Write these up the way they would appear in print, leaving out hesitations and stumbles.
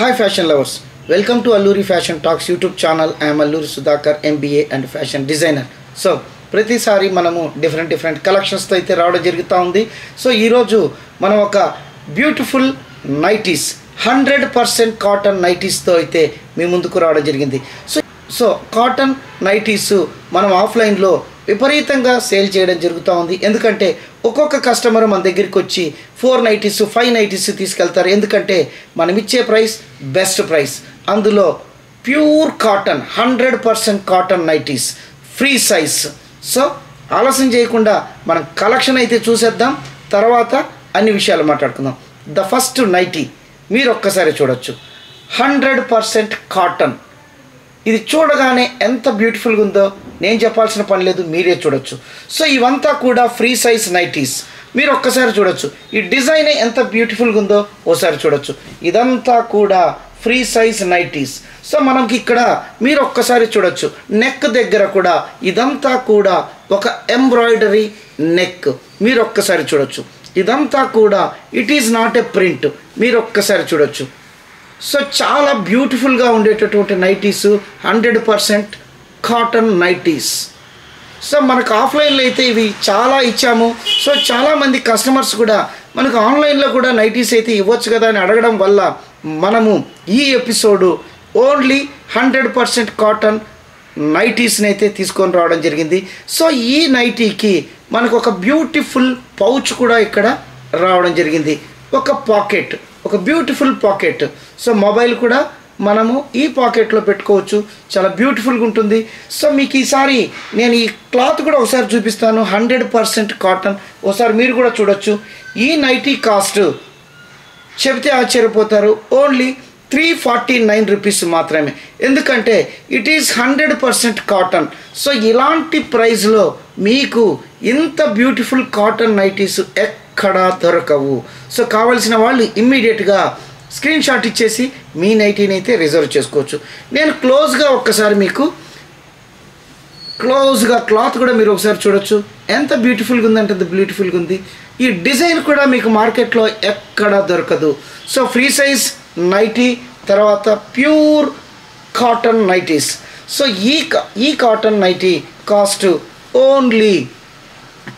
Hi fashion lovers, welcome to Alluri Fashion Talks YouTube channel. I am Alluri Sudhakar, MBA and fashion designer. So ప్రతిసారి మనము different కలెక్షన్స్తో అయితే రావడం జరుగుతూ ఉంది. So ఈరోజు మనం ఒక బ్యూటిఫుల్ నైటీస్ 100% కాటన్ నైటీస్తో అయితే మీ ముందుకు రావడం జరిగింది. సో కాటన్ నైటీస్ మనం ఆఫ్లైన్లో విపరీతంగా సేల్ చేయడం జరుగుతూ ఉంది. ఎందుకంటే ఒక్కొక్క కస్టమర్ మన దగ్గరికి వచ్చి 4 నైటీస్ 5 నైటీస్ తీసుకెళ్తారు. ఎందుకంటే మనం ఇచ్చే ప్రైస్ బెస్ట్ ప్రైస్, అందులో pure cotton 100% cotton nighties free size. So ఆలస్యం చేయకుండా మనం కలెక్షన్ అయితే చూసేద్దాం, తర్వాత అన్ని విషయాలు మాట్లాడుకుందాం. ద ఫస్ట్ నైటీ మీరు ఒక్కసారి చూడొచ్చు, 100% కాటన్. ఇది చూడగానే ఎంత బ్యూటిఫుల్గా ఉందో నేను చెప్పాల్సిన పని లేదు, మీరే చూడొచ్చు. సో ఇవంతా కూడా ఫ్రీ సైజ్ నైటీస్, మీరు ఒక్కసారి చూడొచ్చు. ఈ డిజైన్ ఎంత బ్యూటిఫుల్గా ఉందో ఓసారి చూడొచ్చు. ఇదంతా కూడా ఫ్రీ సైజ్ నైటీస్. సో మనకి ఇక్కడ మీరు ఒక్కసారి చూడొచ్చు, నెక్ దగ్గర కూడా ఇదంతా కూడా ఒక ఎంబ్రాయిడరీ నెక్, మీరు ఒక్కసారి చూడొచ్చు. ఇదంతా కూడా it is not a print, మీరు ఒక్కసారి చూడొచ్చు. సో చాలా బ్యూటిఫుల్గా ఉండేటటువంటి నైటీస్ 100% కాటన్ నైటీస్. సో మనకు ఆఫ్లైన్లో అయితే ఇవి చాలా ఇచ్చాము. సో చాలామంది కస్టమర్స్ కూడా మనకు ఆన్లైన్లో కూడా నైటీస్ అయితే ఇవ్వచ్చు కదా అని అడగడం వల్ల మనము ఈ ఎపిసోడు ఓన్లీ 100% కాటన్ నైటీస్ని అయితే తీసుకొని రావడం జరిగింది. సో ఈ నైటీకి మనకు ఒక బ్యూటిఫుల్ పౌచ్ కూడా ఇక్కడ రావడం జరిగింది, ఒక పాకెట్, ఒక బ్యూటిఫుల్ పాకెట్. సో మొబైల్ కూడా మనము ఈ పాకెట్లో పెట్టుకోవచ్చు, చాలా బ్యూటిఫుల్గా ఉంటుంది. సో మీకు ఈసారి నేను ఈ క్లాత్ కూడా ఒకసారి చూపిస్తాను, 100% కాటన్. ఒకసారి మీరు కూడా చూడొచ్చు. ఈ నైటీ కాస్ట్ చెబితే ఆశ్చర్యపోతారు, ఓన్లీ 349 రూపీస్ మాత్రమే. ఎందుకంటే ఇట్ ఈస్ 100% కాటన్. సో ఇలాంటి ప్రైస్లో మీకు ఇంత బ్యూటిఫుల్ కాటన్ నైటీస్ ఎక్కడా దొరకవు. సో కావాల్సిన వాళ్ళు ఇమ్మీడియట్గా స్క్రీన్ షాట్ ఇచ్చేసి మీ నైటీని అయితే రిజర్వ్ చేసుకోవచ్చు. నేను క్లోజ్గా ఒక్కసారి మీకు క్లోజ్గా క్లాత్ కూడా మీరు ఒకసారి చూడొచ్చు, ఎంత బ్యూటిఫుల్గా ఉందంటే అంత బ్యూటిఫుల్గా ఉంది. ఈ డిజైన్ కూడా మీకు మార్కెట్లో ఎక్కడా దొరకదు. సో ఫ్రీ సైజ్ నైటీ, తర్వాత ప్యూర్ కాటన్ నైటీస్. సో ఈ cotton nightie cost only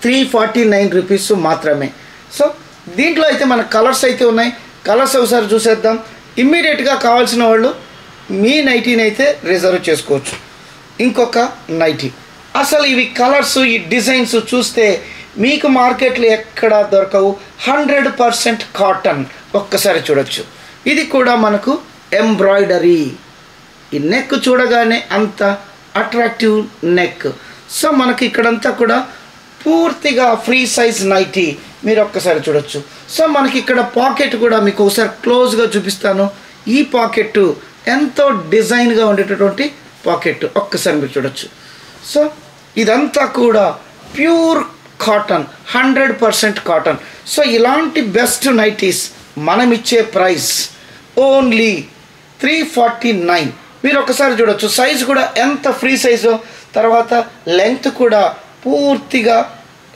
349 rupees మాత్రమే. సో దీంట్లో అయితే మన కలర్స్ అయితే ఉన్నాయి, కలర్స్ ఒకసారి చూసేద్దాం. ఇమ్మీడియట్గా కావాల్సిన వాళ్ళు మీ నైటీని అయితే రిజర్వ్ చేసుకోవచ్చు. ఇంకొక నైటీ, అసలు ఇవి కలర్స్, ఈ డిజైన్స్ చూస్తే మీకు మార్కెట్లో ఎక్కడా దొరకవు. 100% కాటన్, ఒక్కసారి చూడొచ్చు. ఇది కూడా మనకు ఎంబ్రాయిడరీ. ఈ నెక్ చూడగానే అంత అట్రాక్టివ్ నెక్. సో మనకి ఇక్కడంతా కూడా పూర్తిగా ఫ్రీ సైజ్ నైటీ, మీరు ఒక్కసారి చూడొచ్చు. సో మనకి ఇక్కడ పాకెట్ కూడా మీకు ఒకసారి క్లోజ్గా చూపిస్తాను. ఈ పాకెట్ ఎంతో డిజైన్గా ఉండేటటువంటి పాకెట్, ఒక్కసారి మీరు చూడొచ్చు. సో ఇదంతా కూడా ప్యూర్ కాటన్, 100% కాటన్. సో ఇలాంటి బెస్ట్ నైటీస్ మనం ఇచ్చే ప్రైస్ ఓన్లీ 349. మీరు ఒకసారి చూడొచ్చు. సైజ్ కూడా ఎంత ఫ్రీ సైజు, తర్వాత లెంగ్త్ కూడా పూర్తిగా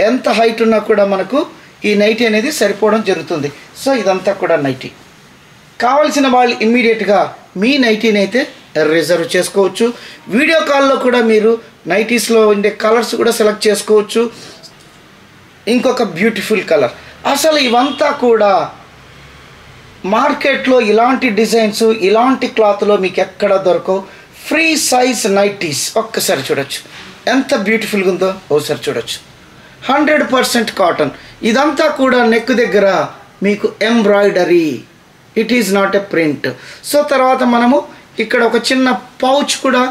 ఎంత హైట్ ఉన్నా కూడా మనకు ఈ నైటీ అనేది సరిపోవడం జరుగుతుంది. సో ఇదంతా కూడా నైటీ. కావలసిన వాళ్ళు ఇమ్మీడియట్గా మీ నైటీని అయితే రిజర్వ్ చేసుకోవచ్చు. వీడియో కాల్లో కూడా మీరు నైటీస్లో ఉండే కలర్స్ కూడా సెలెక్ట్ చేసుకోవచ్చు. ఇంకొక బ్యూటిఫుల్ కలర్, అసలు ఇవంతా కూడా మార్కెట్లో ఇలాంటి డిజైన్స్, ఇలాంటి క్లాత్లో మీకు ఎక్కడ దొరకవు. ఫ్రీ సైజ్ నైటీస్, ఒక్కసారి చూడొచ్చు ఎంత బ్యూటిఫుల్గా ఉందో ఒకసారి చూడొచ్చు. 100% కాటన్. ఇదంతా కూడా నెక్ దగ్గర మీకు embroidery, it is not a print. So తర్వాత మనము ఇక్కడ ఒక చిన్న పౌచ్ కూడా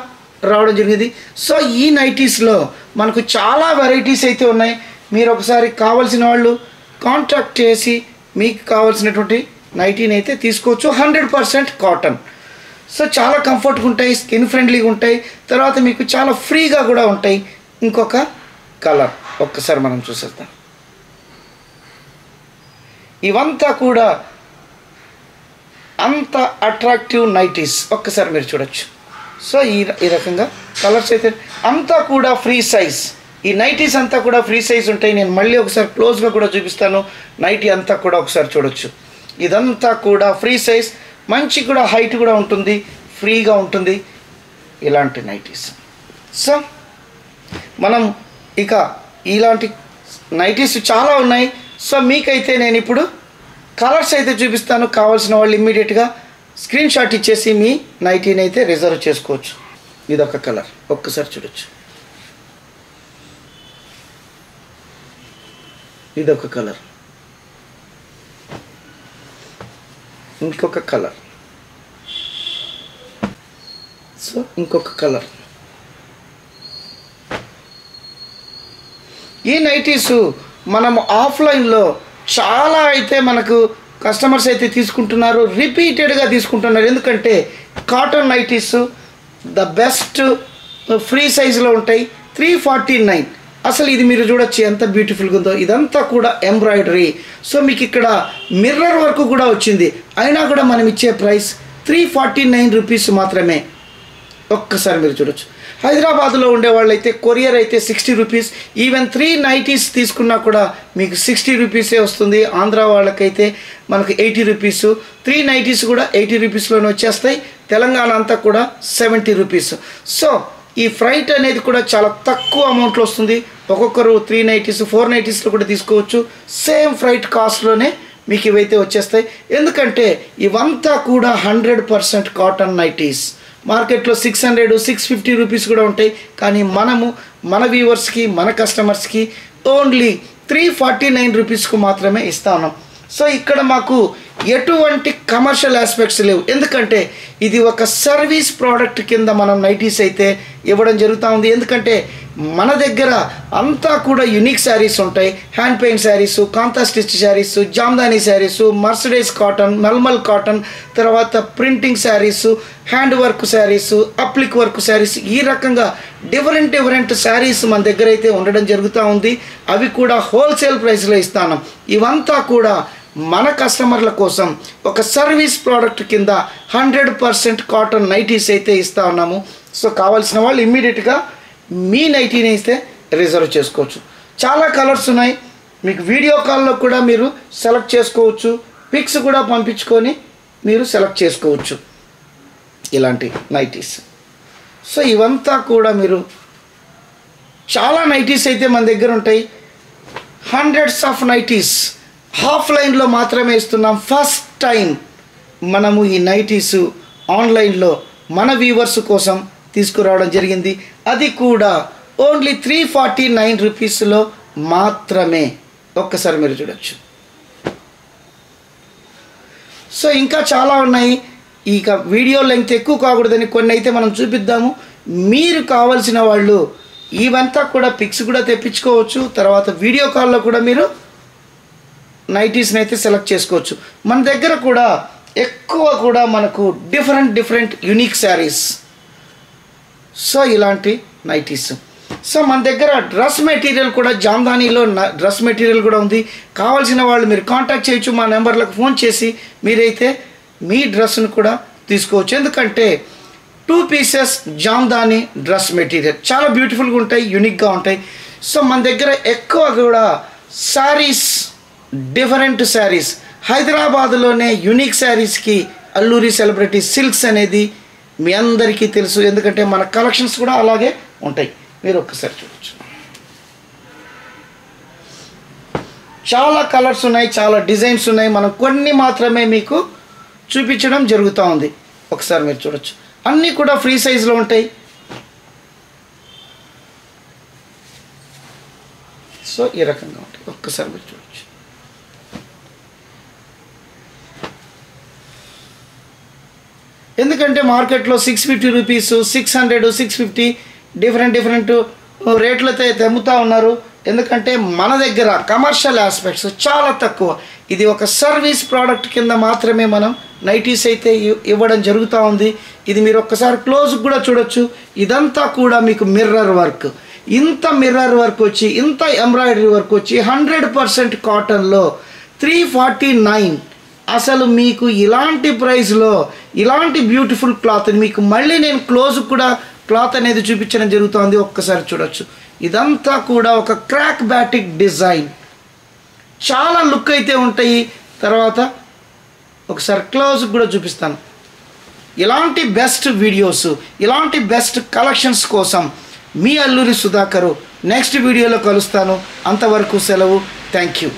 రావడం జరిగింది. సో ఈ నైటీస్లో మనకు చాలా వెరైటీస్ అయితే ఉన్నాయి. మీరు ఒకసారి కావాల్సిన వాళ్ళు కాంటాక్ట్ చేసి మీకు కావాల్సినటువంటి నైటీని అయితే తీసుకోవచ్చు. 100% కాటన్. సో చాలా కంఫర్ట్గా ఉంటాయి, స్కిన్ ఫ్రెండ్లీగా ఉంటాయి, తర్వాత మీకు చాలా ఫ్రీగా కూడా ఉంటాయి. ఇంకొక కలర్ ఒక్కసారి మనం చూసేద్దాం. ఇవంతా కూడా అంత అట్రాక్టివ్ నైటీస్, ఒక్కసారి మీరు చూడొచ్చు. సో ఈ రకంగా కలర్స్ అయితే అంతా కూడా ఫ్రీ సైజ్. ఈ నైటీస్ అంతా కూడా ఫ్రీ సైజ్ ఉంటాయి. నేను మళ్ళీ ఒకసారి క్లోజ్గా కూడా చూపిస్తాను. నైటీ అంతా కూడా ఒకసారి చూడొచ్చు. ఇదంతా కూడా ఫ్రీ సైజ్ మంచి కూడా హైట్ కూడా ఉంటుంది, ఫ్రీగా ఉంటుంది ఇలాంటి నైటీస్. సో మనం ఇక ఇలాంటి నైటీస్ చాలా ఉన్నాయి. సో మీకైతే నేను ఇప్పుడు కలర్స్ అయితే చూపిస్తాను. కావాల్సిన వాళ్ళు ఇమ్మీడియట్గా స్క్రీన్ షాట్ ఇచ్చేసి మీ నైటీని అయితే రిజర్వ్ చేసుకోవచ్చు. ఇదొక కలర్, ఒక్కసారి చూడొచ్చు. ఇదొక కలర్, ఇంకొక కలర్, సో ఇంకొక కలర్. ఈ నైటీసు మనం ఆఫ్లైన్లో చాలా అయితే మనకు కస్టమర్స్ అయితే తీసుకుంటున్నారు, రిపీటెడ్గా తీసుకుంటున్నారు. ఎందుకంటే cotton nighties the best, free సైజులో ఉంటాయి. 349. అసలు ఇది మీరు చూడొచ్చు ఎంత బ్యూటిఫుల్గా ఉందో. ఇదంతా కూడా ఎంబ్రాయిడరీ. సో మీకు ఇక్కడ మిర్రర్ వర్క్ కూడా వచ్చింది. అయినా కూడా మనం ఇచ్చే ప్రైస్ 349 రూపీస్ మాత్రమే. ఒక్కసారి మీరు చూడొచ్చు. హైదరాబాద్లో ఉండే వాళ్ళైతే కొరియర్ అయితే 60 రూపీస్. ఈవెన్ 3 నైటీస్ తీసుకున్నా కూడా మీకు 60 రూపీసే వస్తుంది. ఆంధ్ర వాళ్ళకైతే మనకు 80 రూపీస్. 3 నైటీస్ కూడా 80 రూపీస్లోనే వచ్చేస్తాయి. తెలంగాణ అంతా కూడా 70 రూపీస్. సో ఈ ఫ్రైట్ అనేది కూడా చాలా తక్కువ అమౌంట్లో వస్తుంది. ఒక్కొక్కరు 3 నైటీస్ 4 నైటీస్లో కూడా తీసుకోవచ్చు. సేమ్ ఫ్రైట్ కాస్ట్లోనే మీకు ఇవైతే వచ్చేస్తాయి. ఎందుకంటే ఇవంతా కూడా 100% కాటన్ నైటీస్. మార్కెట్లో 600, 650 రూపీస్ కూడా ఉంటాయి. కానీ మనము మన వ్యూవర్స్కి, మన కస్టమర్స్కి ఓన్లీ 349 రూపీస్కు మాత్రమే ఇస్తా ఉన్నాం. సో ఇక్కడ మాకు ఎటువంటి కమర్షియల్ ఆస్పెక్ట్స్ లేవు. ఎందుకంటే ఇది ఒక సర్వీస్ ప్రోడక్ట్ కింద మనం నైటీస్ అయితే ఇవ్వడం జరుగుతూ ఉంది. ఎందుకంటే మన దగ్గర అంతా కూడా యునిక్ శారీస్ ఉంటాయి. Hand paint saris, kantha stitch saris, Jamdani saris, mercerised cotton, malmal cotton, తర్వాత printing saris, hand work saris, applique work saris, ఈ రకంగా డిఫరెంట్ శారీస్ మన దగ్గర అయితే ఉండడం జరుగుతూ ఉంది. అవి కూడా హోల్సేల్ ప్రైస్లో ఇస్తాను. ఇవంతా కూడా మన కస్టమర్ల కోసం ఒక సర్వీస్ ప్రోడక్ట్ కింద 100% కాటన్ నైటీస్ అయితే ఇస్తా ఉన్నాము. సో కావాల్సిన వాళ్ళు ఇమ్మీడియట్గా మీ నైటీని ఇస్తే రిజర్వ్ చేసుకోవచ్చు. చాలా కలర్స్ ఉన్నాయి. మీకు వీడియో కాల్లో కూడా మీరు సెలెక్ట్ చేసుకోవచ్చు. పిక్స్ కూడా పంపించుకొని మీరు సెలెక్ట్ చేసుకోవచ్చు ఇలాంటి నైటీస్. సో ఇవంతా కూడా మీరు చాలా నైటీస్ అయితే మన దగ్గర ఉంటాయి. హండ్రెడ్స్ ఆఫ్ నైటీస్ ఆఫ్లైన్లో మాత్రమే ఇస్తున్నాం. ఫస్ట్ టైం మనము ఈ నైటీస్ ఆన్లైన్లో మన వ్యూవర్స్ కోసం తీసుకురావడం జరిగింది. అది కూడా ఓన్లీ 349 రూపీస్లో మాత్రమే. ఒక్కసారి మీరు చూడొచ్చు. సో ఇంకా చాలా ఉన్నాయి. ఇక వీడియో లెంగ్త్ ఎక్కువ కాకూడదని కొన్ని అయితే మనం చూపిద్దాము. మీరు కావాల్సిన వాళ్ళు ఇవంతా కూడా పిక్స్ కూడా తెప్పించుకోవచ్చు. తర్వాత వీడియో కాల్లో కూడా మీరు నైటీస్ని అయితే సెలెక్ట్ చేసుకోవచ్చు. మన దగ్గర కూడా ఎక్కువ కూడా మనకు డిఫరెంట్ యునిక్ శారీస్. సో ఇలాంటి నైటీస్. సో మన దగ్గర డ్రెస్ మెటీరియల్ కూడా జామ్దానీలో డ్రెస్ మెటీరియల్ కూడా ఉంది. కావాల్సిన వాళ్ళు మీరు కాంటాక్ట్ చేయొచ్చు. మా నెంబర్లకు ఫోన్ చేసి మీరైతే మీ డ్రెస్ను కూడా తీసుకోవచ్చు. ఎందుకంటే 2 పీసెస్ జామ్దానీ డ్రెస్ మెటీరియల్ చాలా బ్యూటిఫుల్గా ఉంటాయి, యూనిక్గా ఉంటాయి. సో మన దగ్గర ఎక్కువ కూడా శారీస్, డిఫరెంట్ శారీస్, హైదరాబాద్లోనే యూనిక్ శారీస్కి అల్లూరి సెలబ్రిటీ సిల్క్స్ అనేది మీ అందరికీ తెలుసు. ఎందుకంటే మన కలెక్షన్స్ కూడా అలాగే ఉంటాయి. మీరు ఒక్కసారి చూడవచ్చు. చాలా కలర్స్ ఉన్నాయి, చాలా డిజైన్స్ ఉన్నాయి. మనం కొన్ని మాత్రమే మీకు చూపించడం జరుగుతూ ఉంది. ఒకసారి మీరు చూడొచ్చు. అన్నీ కూడా ఫ్రీ సైజులో ఉంటాయి. సో ఈ రకంగా ఉంటాయి. ఒక్కసారి మీరు చూడొచ్చు. ఎందుకంటే మార్కెట్లో 650 రూపీస్, 600, 650 డిఫరెంట్ రేట్లతో అయితే అమ్ముతూ ఉన్నారు. ఎందుకంటే మన దగ్గర కమర్షియల్ ఆస్పెక్ట్స్ చాలా తక్కువ. ఇది ఒక సర్వీస్ ప్రోడక్ట్ కింద మాత్రమే మనం నైటీస్ అయితే ఇవ్వడం జరుగుతూ ఉంది. ఇది మీరు ఒక్కసారి క్లోజ్ కూడా చూడొచ్చు. ఇదంతా కూడా మీకు మిర్రర్ వర్క్. ఇంత మిర్రర్ వర్క్ వచ్చి, ఇంత ఎంబ్రాయిడరీ వర్క్ వచ్చి 100% కాటన్లో 349. అసలు మీకు ఇలాంటి ప్రైస్లో ఇలాంటి బ్యూటిఫుల్ క్లాత్ మీకు మళ్ళీ నేను క్లోజ్ కూడా క్లాత్ అనేది చూపించడం జరుగుతుంది. ఒక్కసారి చూడొచ్చు. ఇదంతా కూడా ఒక క్రాక్ బ్యాటిక్ డిజైన్. చాలా లుక్ అయితే ఉంటాయి. తర్వాత ఒకసారి క్లోజ్ కూడా చూపిస్తాను. ఇలాంటి బెస్ట్ వీడియోస్, ఇలాంటి బెస్ట్ కలెక్షన్స్ కోసం మీ అల్లూరి సుధాకరు నెక్స్ట్ వీడియోలో కలుస్తాను. అంతవరకు సెలవు. Thank you.